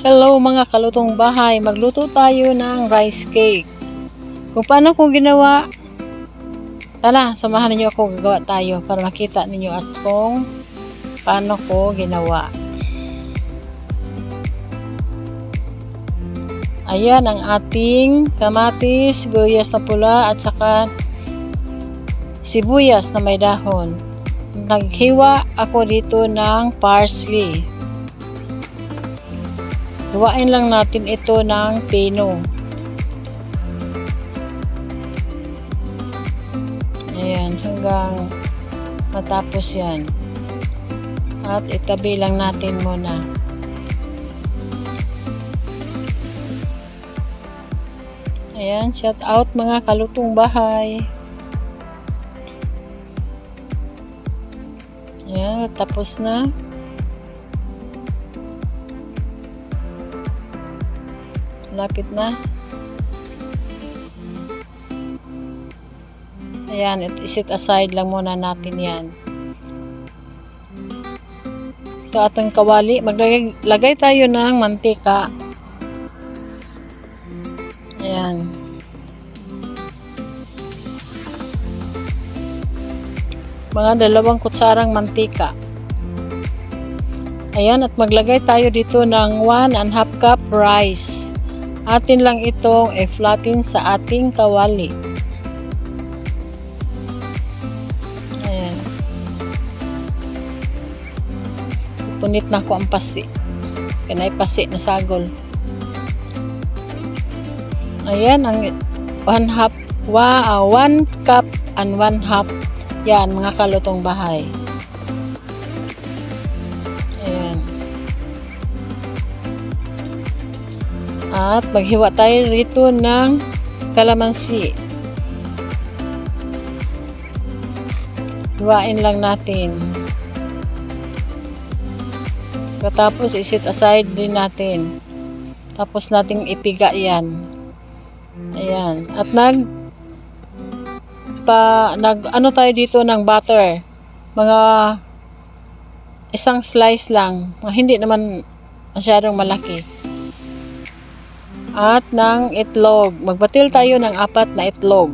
Hello mga kalutong bahay, magluto tayo ng rice cake. Kung paano ko ginawa, tara, samahan niyo ako, gagawa tayo para makita ninyo at kung paano ko ginawa. Ayan ang ating kamatis, sibuyas na pula at saka sibuyas na may dahon. Naghiwa ako dito ng parsley. Hiwain lang natin ito ng pino. Ayan, hanggang matapos yan. At itabi lang natin muna. Ayan, shout out mga kalutong bahay. Ayan, tapos na. Lapit na. Ayan, isit aside lang muna natin yan. Ito ating kawali. Maglagay tayo ng mantika. Ayan. Mga 2 kutsarang mantika. Ayan, at maglagay tayo dito ng 1½ cup rice. Atin lang itong i-flatten sa ating kawali. Ayan. Punit na ko ang pasi. Kanay pasi na sagol. Ayan, ang 1 cup and 1/2. Yan, mga kalutong bahay. At maghiwa tayo rito ng kalamansi. Hiwain lang natin. Tapos isit aside din natin. Tapos nating ipiga yan. Ayan. At ano tayo dito ng butter. Mga 1 slice lang. Hindi naman masyadong malaki. At ng itlog. Magbatil tayo ng 4 na itlog.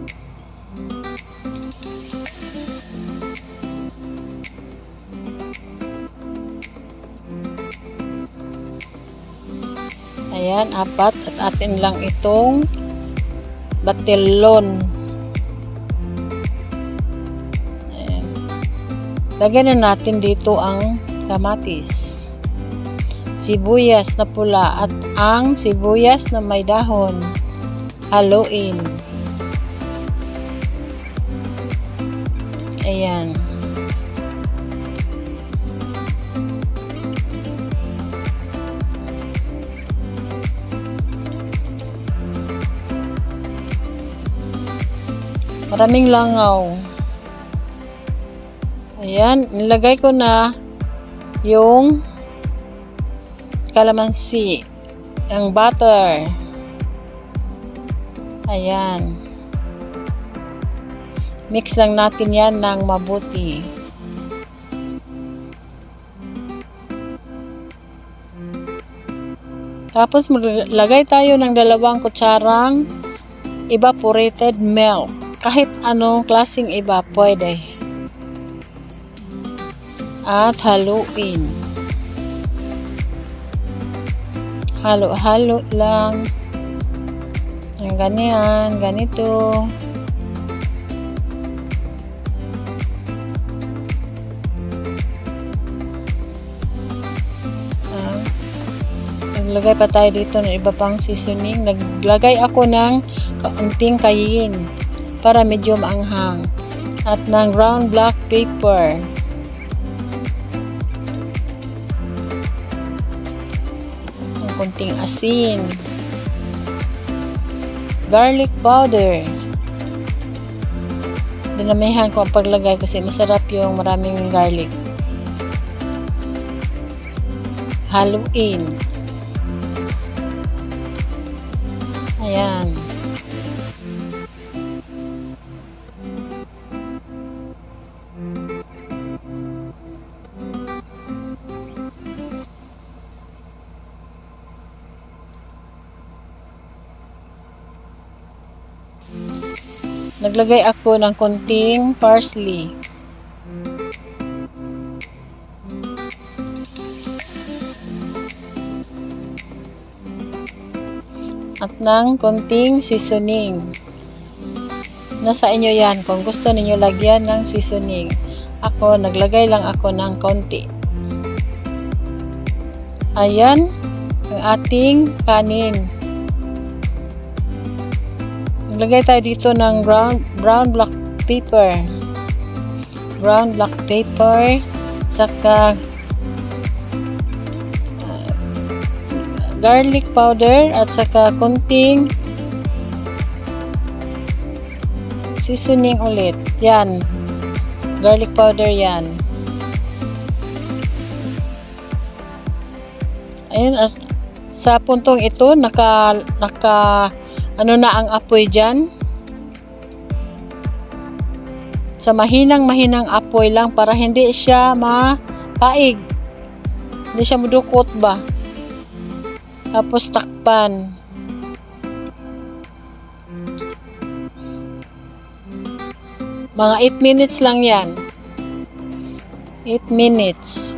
Ayan, 4. At atin lang itong batilon. Ayan. Lagyan na natin dito ang kamatis, sibuyas na pula at ang sibuyas na may dahon. Haluin. Ayan. Maraming langaw. Ayan, nilagay ko na yung kalamansi, ang butter. Ayan. Mix lang natin yan ng mabuti. Tapos maglagay tayo ng 2 kutsarang evaporated milk. Kahit anong klaseng iba, pwede. At haluin. Halo-halo lang. Ang ganyan, ganito. Naglagay pa tayo dito ng iba pang seasoning. Naglagay ako ng kaunting cayenne para medyo maanghang. At ng ground black pepper. Kunting asin, garlic powder. Dinamihan ko ang paglagay kasi masarap yung maraming garlic. Haluin. Ayan. naglagay ako ng konting parsley. At ng konting seasoning. Nasa inyo yan kung gusto niyo lagyan ng seasoning. Ako, naglagay lang ako ng konti. Ayan, ang ating kanin. Naglagay tayo dito ng brown black pepper. Brown black pepper, saka garlic powder at saka konting seasoning ulit. Yan. Garlic powder yan. Ayun, at sa puntong ito naka ano na ang apoy dyan. Sa mahinang apoy lang para hindi siya mapaig. Hindi siya mudukot ba. Tapos takpan. Mga 8 minutes lang yan. 8 minutes.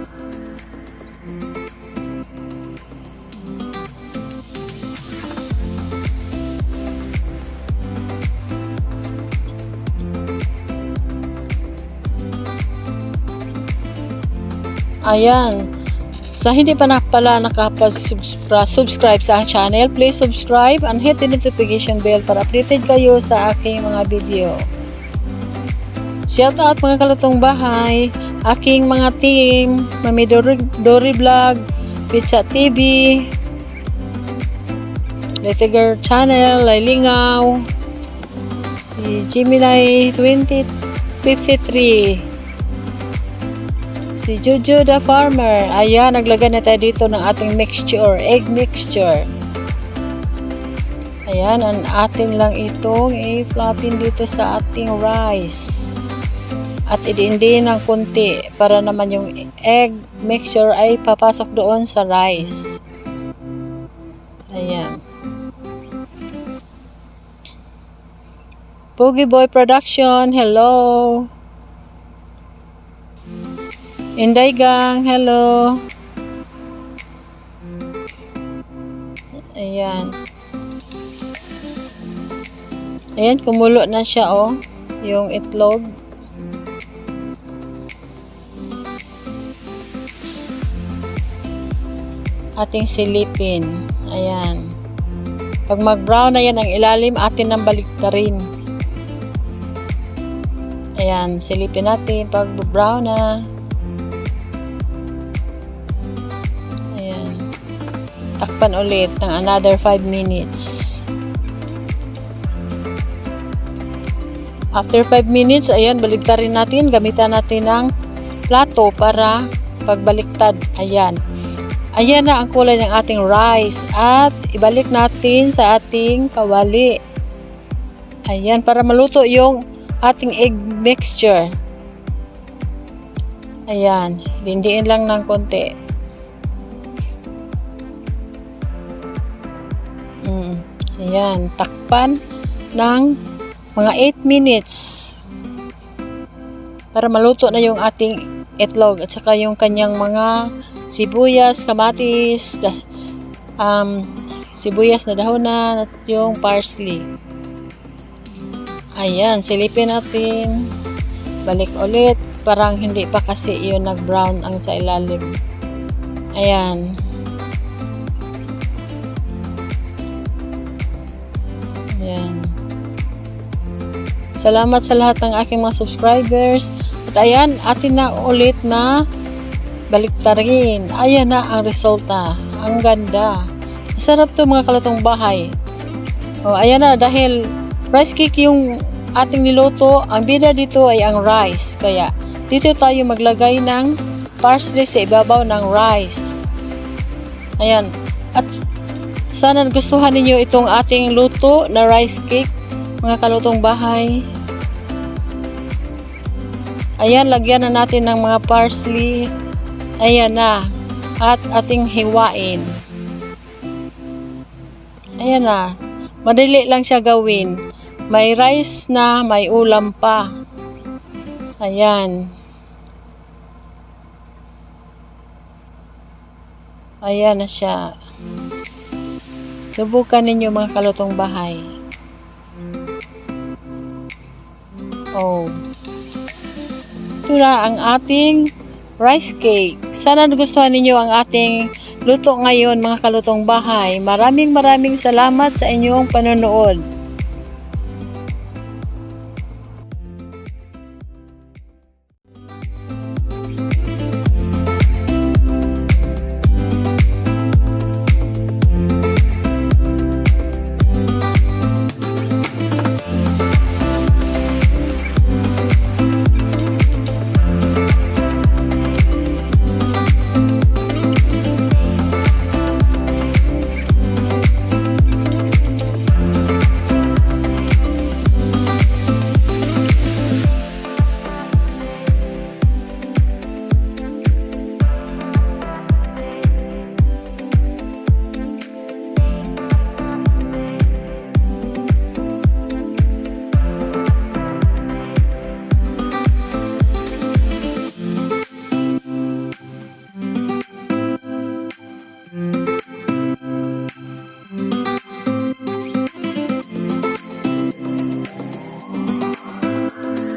Ayan. Sa hindi pa pala nakapag-subscribe sa aking channel, please subscribe and hit the notification bell para updated kayo sa aking mga video. Shout out mga kalutong bahay, aking mga team, Mami Dory Vlog, Pizza TV, Letiger Channel, Lailingaw, si Gemini 2053, si Jojo the Farmer. Ayan, naglagay na tayo dito ng ating mixture, egg mixture. Ayan, ang atin lang itong i-flatten dito sa ating rice. At idiin ng kunti para naman yung egg mixture ay papasok doon sa rice. Ayan. Pogi Boy Production, hello. Inday Gang, hello. Ayan. Ayan, kumulo na siya, oh. Yung itlog. Ating silipin. Ayan. Pag mag-brown na yan ang ilalim, atin nang baliktarin. Ayan, silipin natin pag brown na. Ayan. Takpan ulit ng another 5 minutes. After 5 minutes, ayan, baliktarin natin. Gamitan natin ng plato para pagbaliktad. Ayan. Ayan na ang kulay ng ating rice at ibalik natin sa ating kawali. Ayan, para maluto yung ating egg mixture. Ayan, dindiin lang ng konti. Ayan, takpan ng mga 8 minutes para maluto na yung ating itlog at saka yung kanyang mga sibuyas, kamatis, sibuyas na dahonan at yung parsley. Ayan, silipin natin. Balik ulit. Parang hindi pa kasi yun nag-brown ang sa ilalim. Ayan. Ayan. Salamat sa lahat ng aking mga subscribers. At ayan, atin na ulit na baliktarin. Ayan na ang resulta. Ang ganda. Masarap to mga kalutong bahay. O, ayan na, dahil rice cake yung ating niluto, ang bida dito ay ang rice. Kaya, dito tayo maglagay ng parsley sa ibabaw ng rice. Ayan. At sana gustuhan ninyo itong ating luto na rice cake, mga kalutong bahay. Ayan, lagyan na natin ng mga parsley. Ayan na. At ating hiwain. Ayan na. Madali lang siya gawin. May rice na, may ulam pa. Ayan. Ayan na siya. Subukan ninyo mga kalutong bahay. Oh. Ito na ang ating rice cake. Sana nagustuhan ninyo ang ating luto ngayon mga kalutong bahay. Maraming salamat sa inyong panonood.